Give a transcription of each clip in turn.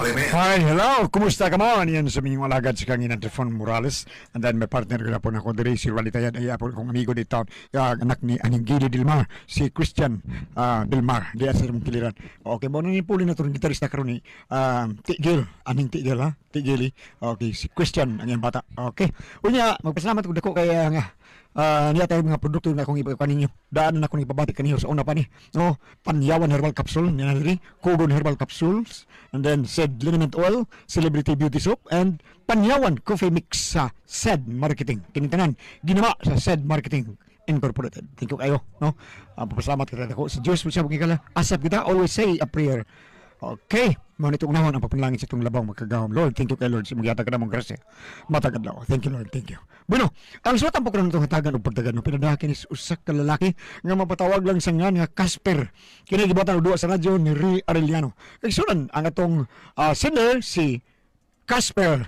Hi, hello. Kumusta ka mo? Yan sa minyong alagad si Kangin Antifon Morales. And then may partner ko na po na ako diri, si Walitayan. Ay po kong amigo dito. Anak ni Aning Gili Dilmar. Si Christian Dilmar. Di sa mong kiliran. Okay, mo nang ipuli na ito ng gitarista karon ni Tigil. Aning Tigil ha? Tigili. Okay, si Christian ang yung bata. Okay. Unya, magpasalamat ko dako kaya nga. Niya tayo mga produkto na akong ipakuha ninyo. Daan na akong ipabati kaniyo sa una pa ni. No, Panyawan Herbal Capsule, niya na rin. Kogon Herbal Capsules. And then Sed Liniment Oil, Celebrity Beauty Soap, and Panyawan Coffee Mix sa Sed Marketing. Kinintanan, ginawa sa Sed Marketing Incorporated. Thank you kayo. No? Papasalamat kita ako. Sa Diyos mo siya magigala. Asap kita, always say a prayer. Okay, mga nitong unahon ang papanalangin sa itong labang magkagawam. Lord, thank you kay Lord. Magyatag ka na mong grasya. Matagad lang. Thank you, Lord. Thank you. Bueno, ang suwatan po ko na itong hatagan o pagtagan. No? Pinadakin is usak ka lalaki nga mapatawag lang sa nga nga Casper. Kinagibatan o duwa sa radyo ni Ray Arellano. Kagsunan ang atong singer si Casper.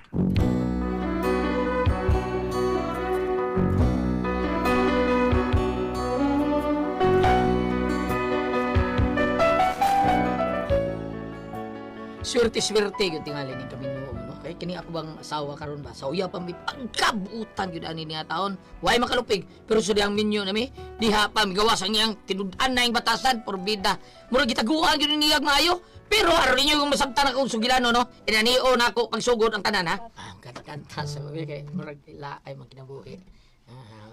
Swerte-swerte yung tingali ni kami no? Kaya kini ako bang asawa karon ba? Sa uya pa may pagkabutan yun ani niya taon. Huwag makalupig. Pero sa diyang minyo na mi, diha pa, may gawas ang iyang tinudan na yung batasan, porbida. Mura gitaguan yun niyag maayo. Pero araw ninyo yung masabtan akong sugilano, no? Inaniyo na ako pagsugod ang tanan, ha? Kanta-kanta sa mga kay murag ila ay magkinabuhi.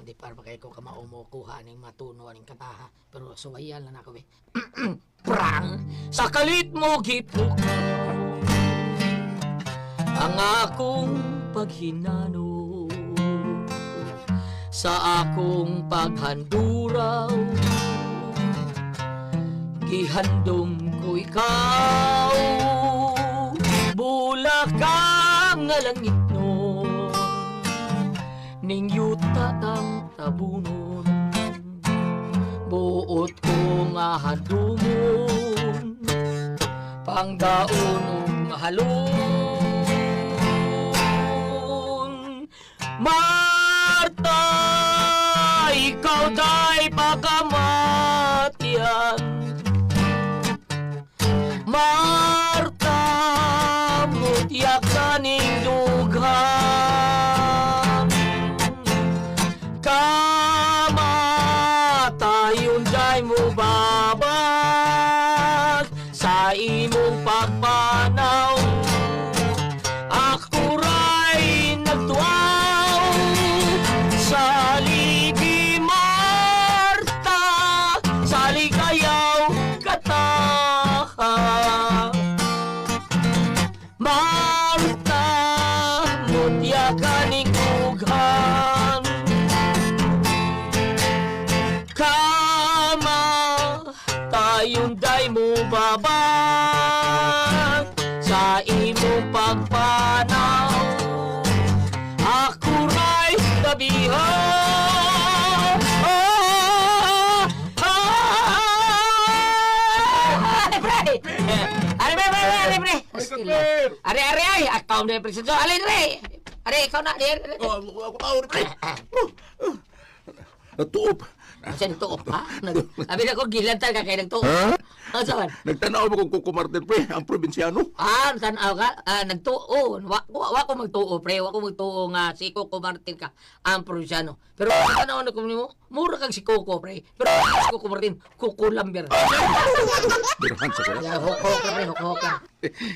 Di para ba kayo ko kamaumo kuha ng matuno ng kataha. Pero suwayan lang ako, Prang! Sa kalit mo gipok ang akong paghinano sa akong paghanduraw gihandong ko ikaw bulakang nga langit nun ning yuta ang tabunon buot ko nga handumon pangdaon ug mahalon Marta ikaw day pagkamatian Marta mutyak kaning dughan kamatayon day mo babag sa imong pagpanaw ako ray nagtuaw sa ligi Marta sa ligayaw kataha Marta mutya kaning dughan kama tayon day mo babag sa imong pagpanaw ako ray tabihan Ari, ay, akaw na presensyo. Alin, Ray. Ari, ikaw na. Ako tao rin, pre. Natuop. Kasi nagtuop, ha? Sabi na ko, gilantan ka kayo nagtuop. Ano saan? Nagtanaw mo kung Kuko Martin, pre, ang probinsyano. Tanaw ka? Nagtuo. Wa ko magtuo, pre. Wa ko magtuo nga si Coco Martin ka, ang probinsyano. Pero tanaw na ko mo, mura kang si Coco, pre. Pero si Coco Martin, Coco Lamber. Birahan sa kaya. Hok ka, pre. Hok ka.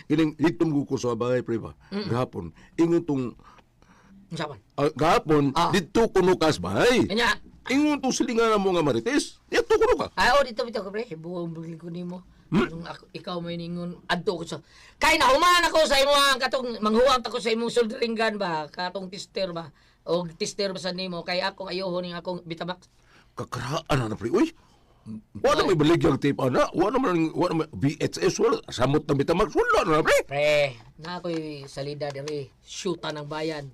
Giling, hitong guko sa bagay, pre ba? Gahapon, ingon tong... Saban? Gahapon, dito kuno kas bahay. Kanya, Ingon tong silingan mo nga marites. Ito kuno ka. dito, pre. Buong bugli ko ni mo. Ikaw may ningon adto ko sa kay na human ako sa imo ang katong manghuwang ako sa imong soldering gun ba katong tester ba o tester ba sa nimo kay ako ayoho ning akong Bitamax Kakaraan na, pre. Uy, wala may baligyang tape, ana. Wala may BHS, wala. Samot na Bitamax, wala na, pre. na ako'y salida diri shoota ng bayan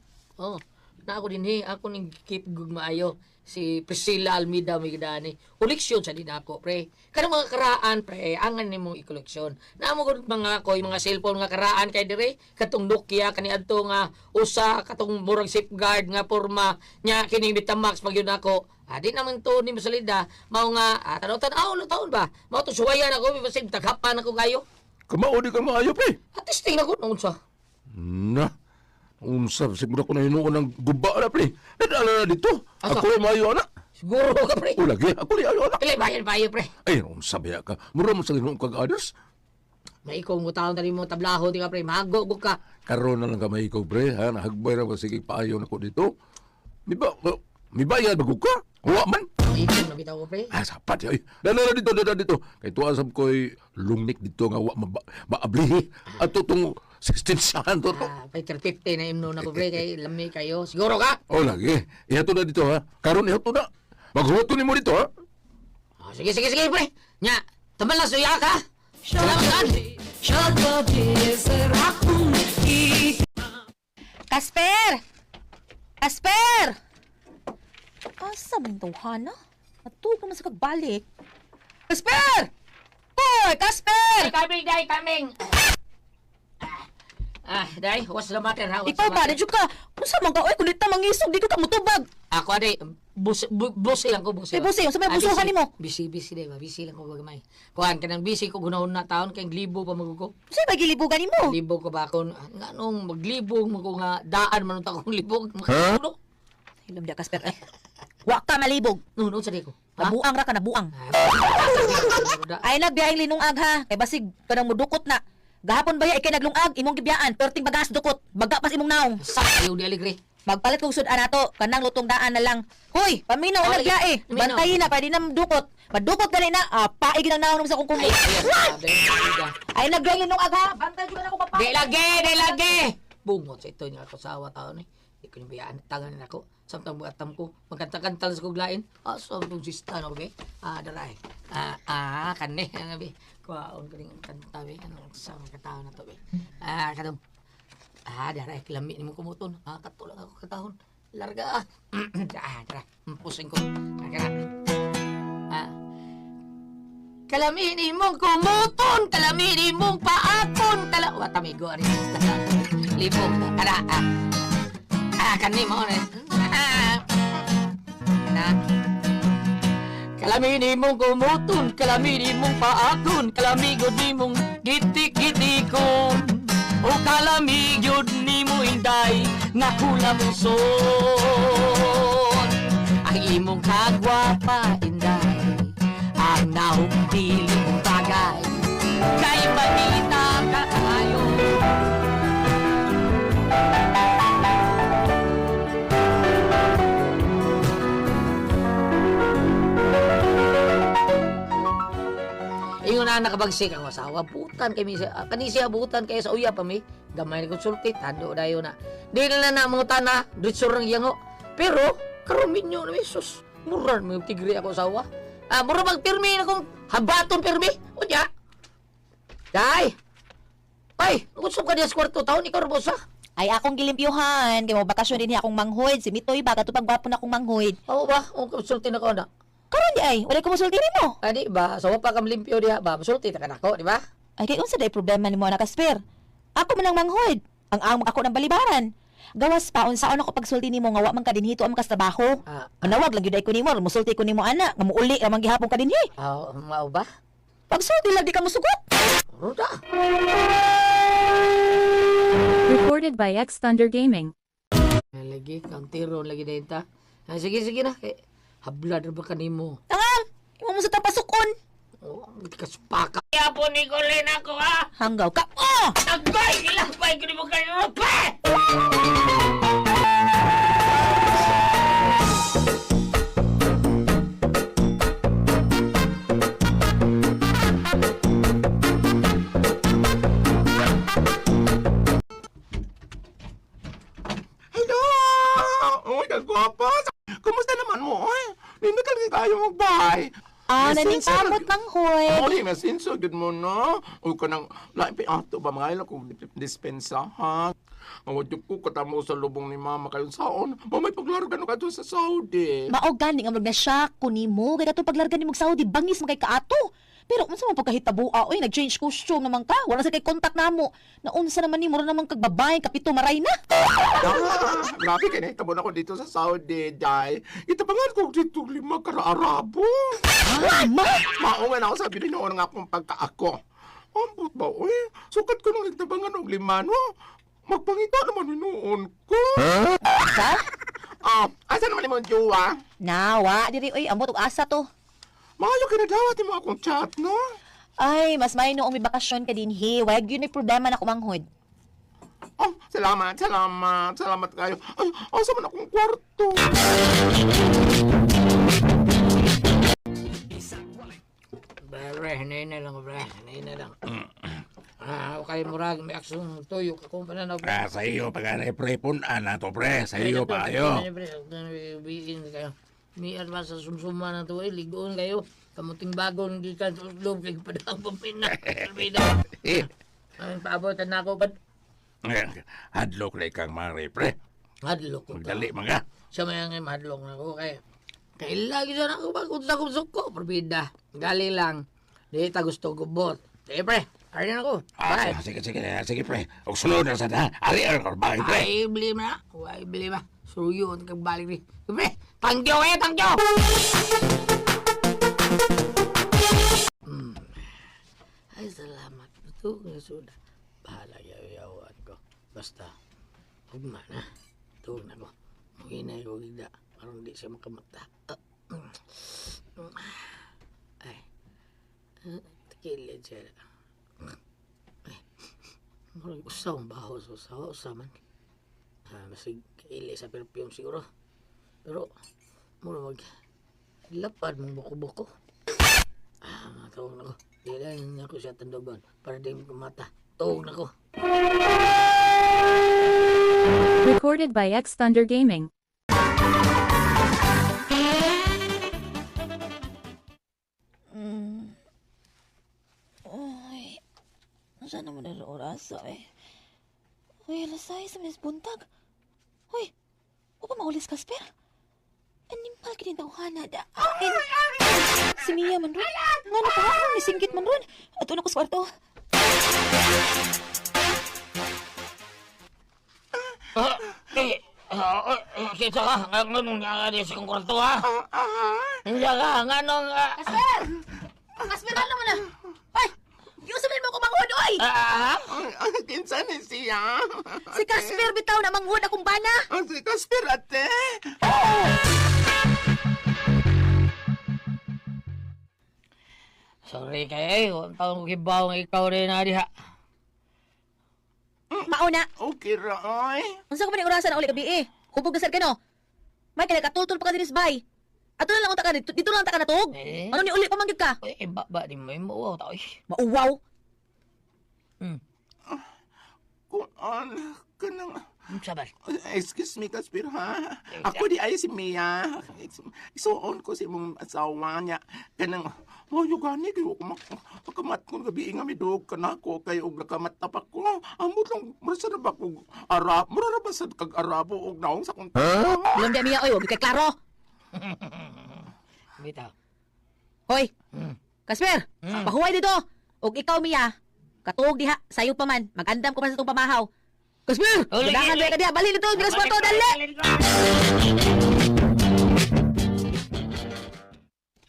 na ako din ako ning keep gug maayo si Priscilla Almeida may gidani. Koleksyon sa din ako, pre. Kanang mga karaan, pre, angan nimo i-koleksyon. Namo gud mga koy mga cellphone nga karaan kay dire katong Nokia kani adto nga usa katong murag safeguard nga porma nya kini Bitamax pag yun ako. Di naman to ni masalida mao nga tanaw-tanaw taon ba? Mao to suwayan ako bisig taghapan ako kayo. Kamao di ka maayo, pre. At least tingnan ko noon sa. Na, unsa siguro ko na hinuon ng guba na, pre. Nadala na dito. Asa? Ako ay maayo, ana. Siguro ka, pre. O lagi, ako ay maayo, ana. Pili, bayan, pre. Ay, unsa ba ka? Mura mo sa hinuon kag others. May ikaw mo taon tali mo tablaho, di ka, pre. Magugog ka. Karon na lang ka may ikaw, pre. Ha? Nahagbay na ko sige paayo na ko dito. May bayad bagog ka. Huwa man. Ikaw, nabitaw ko, pre. Ah, sapat ay. Dala dito. Kay tuwa sab ko'y lungnik dito nga wa maablihi. At tutong 16 saan to. Pay 350 na imno na ko, pre. Kay lami kayo. Siguro ka? O lagi. Ihato na dito, ha. Karon ihato na. Maghuto ni mo dito, ha. Sige, pre. Nya, tamal na suya ka. Salamat, Kasper! Kasper! Asa man daw, Hana? Natulog naman sa kagbalik. Kasper! Hoy, Kasper! Coming. Day, what's the matter, ha? What's Ikaw the ba? matter? Nadyo ka? Kung sa mga oy, kulit na mangisog, di ko ka mutubag. Ako, day, busi lang ko, busi. Eh, busi, yung sa may busuhan ni mo. Busy, day ba? Busy lang ko, bagamay. Kuhan, kanang busy ko, gunahon na taon, kayong libo pa magugo. Sa'yo ba gilibugan ni mo? Libo ko ba ako? Nga nung maglibog mo ko nga, daan man akong libog. Makasulo. Hilam dia, Kasper. Wa ka malibog. No, sa di ko. Ha? Nabuang ra ka, nabuang. Ay, Ay, nagbiyahing linungag ha. Kay basig, kanang mudukot na. Gahapon ba ya ikay naglungag, imong gibiyaan, perting bagas dukot. Baga pas imong naong. ayaw di aligre. Magpalit kong sudan ato, kanang lutong daan na lang. Hoy, paminaw Oh, na lagi- biyahe. paminaw. Bantayin na, pwede na dukot. Madukot gani na, paig ng naong sa kong Ay, kumot. ayan. Ay, naglayong nung aga. Bantay ko na ako papa. Di lagi! Bungot sa ito niya ako sa awa taon eh. Di ko niya biyaan, tangan ako. Samtang magatam ko, magkanta-kanta sa kuglain. Asam itong sista, no, okay? Daray. Kane, be. Kuwaon ko rin ang kanta, be. Anong sa mga katahon na to, be. Katong. Daray, kilami ni mo kumuton. Katulang ako katahon. Larga, daray. Pusing ko. Kalamini mong kumuton, kalamini mong paakon, watamigo ari sista. Libong, kani mo rin. Kalamini mong kumuton, kalamini mong paakon, kalamigod ni mong gitik-gitikon. O kalamigod ni mo inday, nakula mo son. Ang imong kagwapa inday, ang nahumpili mong bagay, kay manita ka kayo. Ingon na nakabagsik ang asawa, butan kay kanisi abutan kay sa uya pa mi. Gamay ni konsulti, tando dayo na. Di na mga na, diretso rang yango. Pero karon minyo na sus. Mura mo tigri ako asawa. Mura bang pirmi na kong habaton pirmi. Unya. Day. Ay, gusto ka diya sa kwarto taon ikaw robosa. Ay, akong gilimpyuhan. Kaya mo bakasyon din akong manghoid. Si Mitoy ba? Katupag gwapo na akong manghoid. Oo ba? O konsulti na ko na. Karon di ay, wala ko masulti mo. Di ba? Sawa pa kam limpyo diha ba? Konsulti ta kanako, di ba? Ay, kay unsa day problema ni mo na Kasper? Ako man ang manghoid. Ang ako ng balibaran. Gawas pa unsaon ako pagsulti nimo nga wa man ka dinhito ang trabaho. Manawag lang gyud ay ko nimo, musulti ko nimo ana, nga muuli ra man gihapon ka dinhi. Mao ba? Pagsulti lang di ka musugot. Ruda. Recorded by X Thunder Gaming. Lagi, kantiro lagi din ta. Sige na. Hablad ba kanimo? Tangang, imo mo sa tapasukon. Oh, kasupaka. Kaya po ni Colin ako ha. Hanggaw ka. Oh! Agay, ilapay ko ni mo kayo pa. Hello! Uy, kagwapa! Kumusta naman mo? Hindi ka lagi tayo magbahay. Naning kamot manghoid. Oh, di masinso, good mo, no? O ka nang, laipi ato ba, mga ilo kung dispensa, ha? Mawadyo ko, katamo sa lubong ni mama kayo saon. Mamay paglarga no ka doon sa Saudi. Maog gani nga na shock ko nimo kay katong paglarga nimo sa Saudi bangis man kay kaato. Pero unsa man pagkahitabua oy nag-change costume naman ka. Wala sa kay contact namo. Naunsa naman nimo ra naman kag babae kapito maray na. Grabe kay nahitabo na ko dito sa Saudi, day. Itabangan ko dito 5 kara Arabo. Ma! Maungan ako sabi rin noon nga akong pagkaako. Ambot ba, uy? Sukat ko nung nagtabangan og limano. Magpangita naman hinuon ko. Sa? Asa naman mo jowa? Nawa, diri oy, ambot og asa to. Maayo kinadawat mo akong chat, no? Ay, mas may noong may bakasyon ka din, he. Wag yun may problema na kumanghod. Salamat kayo. Ay, asa man akong kwarto? Bre, hinay na lang, bre. Hinay na lang. Okay, murag, may aksong tuyo. Kung pananaw, bre. Sa iyo, pag-anay pre, punan na to pre. Sa iyo pa ayo. Biin kayo. May advance sa sumsuma na to, ligoon kayo. Kamuting bago, hindi ka tulog, kay padang pampina. Albida. Ang paabotan na ako, ba't Hadlok na ikang mare pre. hadlok ko to? Magdali mga. Siya may ang hadlok na ako, kaya lagi siya na ako pagkunta ko suko, perbida. Gali lang. Di ta gusto ko bot. Pre, ari na ako. Bye. Sige pre. Og sunod na sa na. Ari ko bakit pre. Ay, beli na. Ay, beli ba? Suyo, kagbalik ni. Pre, thank you. Ay, salamat. Ito, sudah. Bahala yaw-yawan ko. Basta, hugma na. Tuog na ko. Mahinay ko gida. Parang di siya makamata. Ay. Takilid siya. Ay. Marang usaw ang baho sa usaman. Masig kaili sa perfume siguro. Pero, mura lapad mong buko-buko. Matawag na ko. Di lang ako siya tandoban para di mo mata. Tawag na ko. Recorded by X Thunder Gaming. Ay, saan naman na oras eh? Uy, alas 6 sa minis buntag. Uy, upa maulis Kasper? Animal ka din tawhana da. Si Mia man ron. Nga napahapon, ni singgit man ron. Ato na ko sa kwarto. Kita ka, nganong nga di sa kong kwarto ha? Hindi ka, nganong... Kasper! Kasper, ano mo na? Ay, giusamin mo ko manghod, oy! Kinsa ni siya? Si Kasper, bitaw na manghod akong bana. Si Kasper, ate. Sorry kayo, ang taong kibaw ng ikaw rin na diha. Mauna. Okay, Roy. Unsa ko man yung orasan na uli gabi eh? Hubog na sad ka no? May kinakatultol pa ka dinis bay. Ato na lang unta ka dito lang ta ka natug. Eh? Ano ni uli pa manggid ka? Ba di mo yung mauwaw tao eh. Mauwaw. Kung ka nang... Sabal. Excuse me, Kasper, ha? Ako di ay si Mia. Isuon ko si mong asawa niya. Kanang, mayo gani, kayo makamat ko gabi nga midog ka na ako, kayo og nakamat tapak ko. Amot lang, marasa na ba kong Arab? Mura na ba sa kag-Arabo og naong sa kong Ilang di Mia oy, wag kay klaro. Bitaw. Hoy. Kasper, pahuway dito. Og ikaw Mia, katuog diha, sayo pa man. Magandam ko pa sa tong pamahaw. Kasper, dagan ka diha, bali dito, bilas mo to, dali.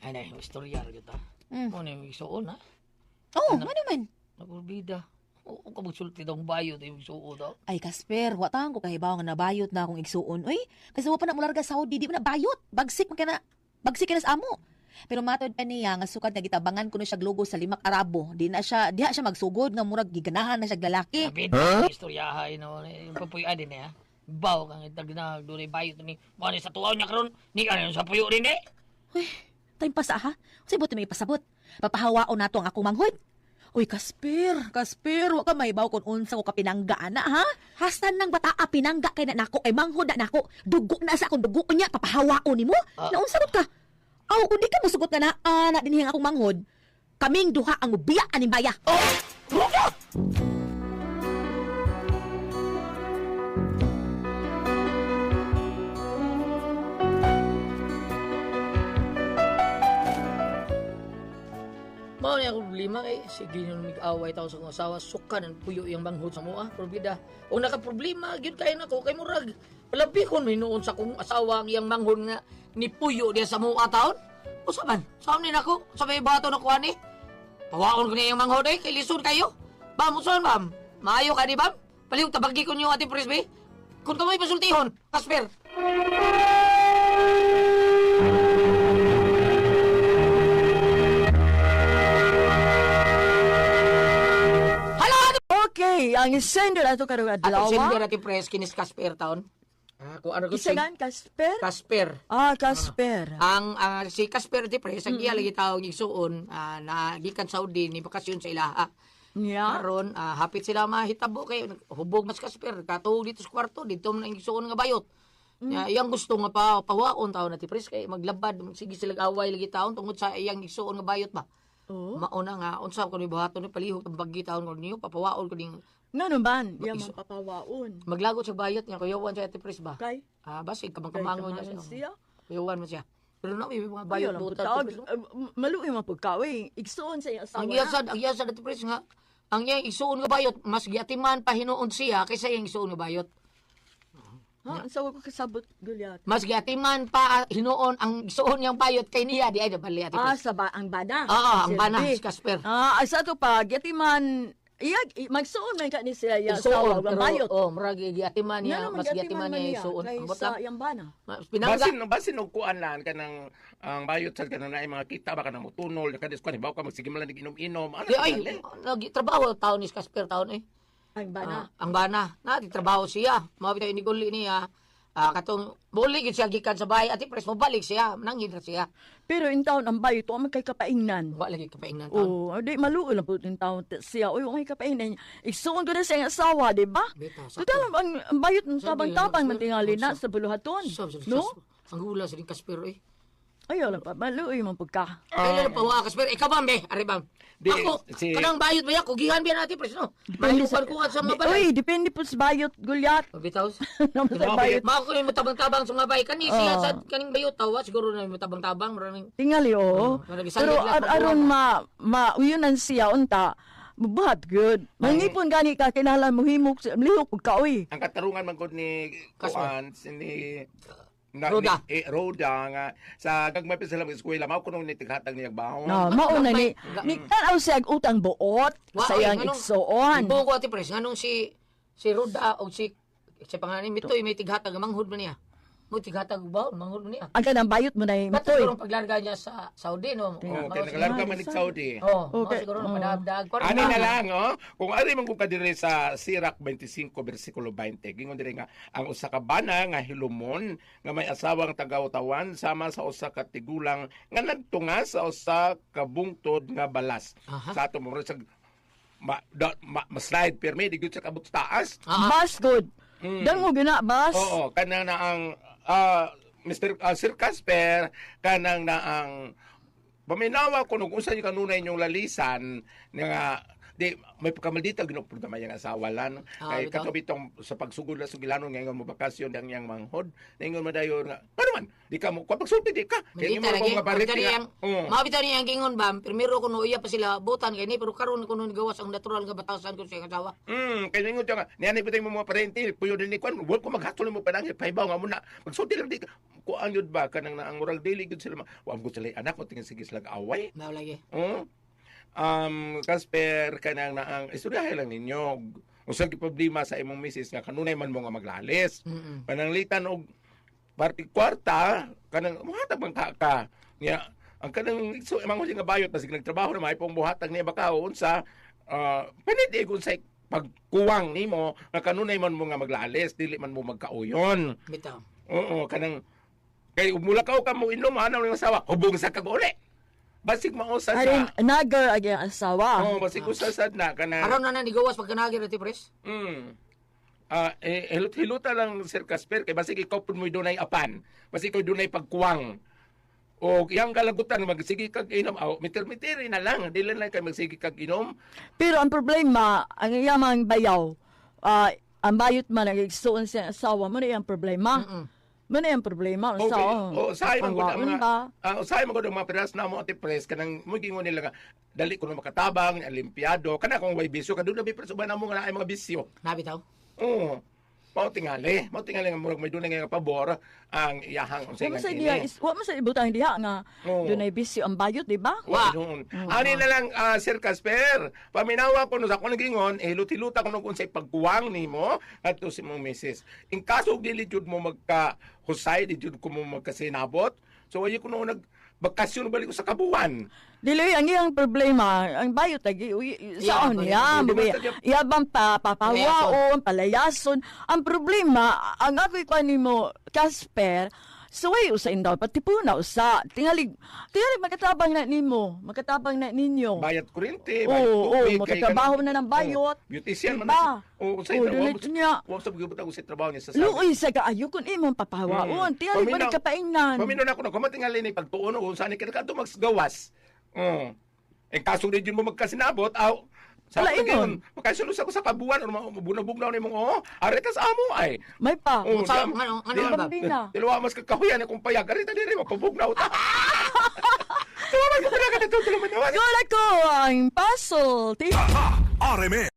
Ay na, istorya rin kita. Mo na yung isuon ha? Oh, ano man? Nakurbida. O kabugsulti daw bayo tayo yung isuon daw. Ay Kasper, watang ko kahibaw nga nabayot na akong igsuon. Oy, kasi wa pa na mularga Saudi, di mo na bayot. Bagsik ka na sa amo. Pero matod pa niya nga sukat nga gitabangan ko na siya glogo sa limak Arabo. Diha siya magsugod nga murag giganahan na siya lalaki. Kabida, istoryahay no. Yung papuyan din eh ha. Baw kang itag na doon ay bayot ni. Mga sa tuwaw niya karon ni ka sa puyo rin eh. Uy, time pa sa ha? Kasi buti may pasabot. Papahawaon nato ang akong manghod. Uy, Kasper, wa ka may baw kung unsa ko kapinangga na, ha? Hastan ng bataa pinangga kay na nako, kay manghod na nako. Dugo na sa akong dugo niya, papahawaon ni mo. Naunsagot ka. Aw, kung di ka musugot na na dinhing akong manghod, kaming duha ang ubiya aning baya. Mao niya akong problema kay sige nung nag-away tao sa akong asawa, suka ng puyo yung banghod sa mua, probida. O naka-problema, gyud kay nako kay murag. Palabi ko noon sa akong asawa ang iyang manghod nga ni puyo diya sa mua taon. Usa man, saan ni nako? Sa may bato na kuha ni? Pawaon ko niya yung manghod eh, kay lisod kayo. Bam, uson bam. Maayo ka di bam? Palihog tabagi ko niyo ati Presby. Kung ka mo'y pasultihon, Casper. Hala! Okay, ang sender ato karong Ato sindi adlaw. natin Pres, kinis Casper taon. Kung ano ko Isagan Casper? Casper. Casper. Ang si Casper ti Pres, ang iya lagi taong igsuon na gikan Saudi ni bakasyon sa ilaha. Yeah. Karon hapit sila mahitabo kay hubog mas Casper katuog dito sa kwarto dito man ang igsuon nga bayot. Iyang gusto nga pawaon taon na ti Pres kay maglabad sige sila away lagi taon tungod sa iyang igsuon nga bayot ba. Oh. Mauna nga unsa ko ni buhaton ni palihog ang bagi taon ko niyo papawaon ko ning Ngano man, iya man papawaon. maglagot sa bayot niya kuyawan sa ti Pres ba. Okay? Basig kamang-kamangon niya Kamaron siya. siya. Kuyawan mo siya. Pero na may mga Ayo bayot lang buta. putawag. Maluoy man pagkawi. Igsuon sa iyang asawa. Ang iyasad dati Pres nga ang iyang igsuon nga bayot mas giatiman pa hinuon siya kaysa iyang igsuon nga bayot. Ha, ang sawa ko kasabot gulyat. Mas giatiman pa hinuon ang igsuon niyang bayot kay niya di ay bali ati Pres. Ang bana. Oo, ang bana Silbi. si Casper. Asa to pa, getiman, magsuon man ka ni siya yung Igsuon asawa, ang pero bayot. murag giatiman niya, Ngano man mas giatiman niya igsuon. kay Ambot sa lang. iyang bana. Pinangga. Basin og kuan lan kanang ang bayot sa kanang naay mga kita ba kanang mutunol kadis kuan bawo ka magsige man lang inom-inom. Ano Ay, nagtrabaho taon ni Casper taon eh. Ang bana. Ang bana, trabaho siya. Mabitaw iniguli niya. Katong muli gid siya gikan sa bahay ati Pres mabalik siya, nangin ra siya. Pero in taon ang bayot, o kay kapaingnan. Wa lagi kapaingnan taon. Oh, di maluo lang po yung taon siya. Uy, may kapaingnan. Igsuon ko na sa iyang asawa, di ba? Bitaw, sakto. Total, ang bayot ng tabang-tabang man tingali na Sa- sa buluhaton. No? No? Ang hula sa ring Casper eh. Ayaw lang pa, maluoy man pagka. Kailan pa wa Casper? Ikaw ba be? Ari ba? Di, Ako, si- kanang bayot ba ya? Kugihan ba natin Pres no? Mahilupan ko sa mga balay. Uy, depende po sa bayot, gulyat. Bitaw. Naman sa bayot. Mao ko ni mutabang-tabang sa mga bay kani siya sa kaning bayot tawa siguro na mutabang-tabang maraming Tingali, oo. Parang isang Pero liglat na aron uyunan siya, unta, buhat, good. Mangipon gani ka, kinahalan mo himok, lihok, pagkaoy. ang katarungan man gud ni kuan ni Roda. Roda nga sa gagmay pa sila eskwela mao kuno ni tighatag niya bawo. No, mauna ni, tanaw siya ang utang buot sa iyang igsuon. Ibo ko ati Pres nganong si Roda o si pangalan Mitoy may tighatag manghud man niya. Mo tighatag ba manghud man niya. Ang kanang bayot mo na yung Ba't matoy. siguro paglarga niya sa Saudi, no? Oh, kay nagalarga man ni Saudi. Okay. Siguro na padagdag. Ani na lang, oh. Kung ari man ko kadiri sa Sirach 25 bersikulo 20, gingon diri nga ang usa ka bana nga hilumon nga may asawang tagautawan sama sa usa ka tigulang nga nagtunga sa usa ka bungtod nga balas. Aha. Sa ato mo sa slide permi di gyud sa kabot sa taas. Bas good. Dan mo gina, bas. Oo, kanang na ang Mr. Sir Casper kanang na ang paminawa ko nung unsa yung kanunay inyong lalisan nga di may pagkamaldita ginugprograma yung asawa lan kay bitaw. kakabitong sa pagsugod na sugilanon ngayon mo bakasyon ang yang manghod ningon mo dayon nga ano man di ka mo pagsulti di ka kay Magita mo lagi. mga barit Magita nga niyang, mabitaw niya ang gingon ba? Primero kuno iya pa sila butan kay ni pero karon kuno gawas ang natural nga batasan ko sa asawa. kay ningon nga niani bitay mo mga parente puyo din ni kwan wala ko maghatol mo padang pahibaw nga muna magsulti lang di ka kuan yun ba kanang na ang oral daily gud sila wa ko sila anak mo tingin sige sila away. Mao lagi. Casper kanang na ang istoryahe lang ninyo usa gi problema sa imong misis nga kanunay man mo nga maglalis pananglitan og party kwarta kanang muhatag man ka niya ang kanang so imong nga bayot na sig nagtrabaho na may pong buhatag niya baka unsa panidi kung sa pagkuwang nimo nga kanunay man mo nga maglalis dili man mo magkauyon Bitaw. oo kanang kay mula ka mo inom ana ng asawa hubong sa kag uli basig mausa sa Arin, nagar ang asawa. oh, basig usasad na kana. Aron na ni gawas pagkanagir ati Pres. Hiluta lang Sir Casper kay basig ikaw pud mo dunay apan. Basig ikaw dunay pagkuwang. O yang kalagutan magsige kag inom, mitir-mitiri na lang, dili lang kay magsige kag inom. Pero ang problema, ang iyamang bayaw, ang bayot man ang igsuon sa asawa, mo na yung problema. Mo na yung problema. Usahay man gud ang Pangwaon ba? usahay man gud ang mga peras na mo ati pres kanang mo gingon nila nga dali kuno makatabang, olimpiado, kana kung way bisyo kadun na bi pres uban mo nga naay mga bisyo. Nabitaw. Oo. Mao tingali nga murag may dunay nga pabor ang iyahang Wa unsay man nga sa kini. diha, wa man sa ibutang diha nga Oo. dunay bisyo ang bayot, di ba? Wa noon. Ani na lang Sir Casper, paminawa ko no sa akong gingon, luti-luta ko no kung sa pagkuwang nimo adto si mong misis. In kaso dili jud mo magka-husay, di jud ko mo magkasinabot. So ayo ko no nagbakasyon balik ko sa kabuan. Dili ang iyang problema, ang bayot lagi Yeah, sa niya, di ba sa- iyabang papawaon, palayason. Ang problema, ang ako'y kuan nimo Casper, suway usa indaw pati po na usa. Tingalig makatabang na nimo, makatabang na ninyo. Bayad kuryente, Oo, bayad tubig, oo, magkatrabaho na ng bayot. Beautician man Diba? na siya. Oo, sa Oo, trabaho. dili niya. Wa sa gibutang ko sa trabaho niya sa sabi. Luoy sa kaayo kun imong papawaon. Tingalig Paminaw- balik kapaingnan. Paminon ako na kumatingali ni pagtuon kung saan ka kadto magsgawas. Kaso di jud mo magkasinabot, sa Wala, pagkaon, magkasunod ako sa kabuan, o mabunabugnaw ni mong, aretas amo ay. May pa. Oo, Sa dam- ano di- ba? Bambina. Dalawa mas kakahuyan akong payag, arita din magpabugnaw ta. Tumaman ko na ka dito, tulaman naman. Gola ko ang puzzle. RMN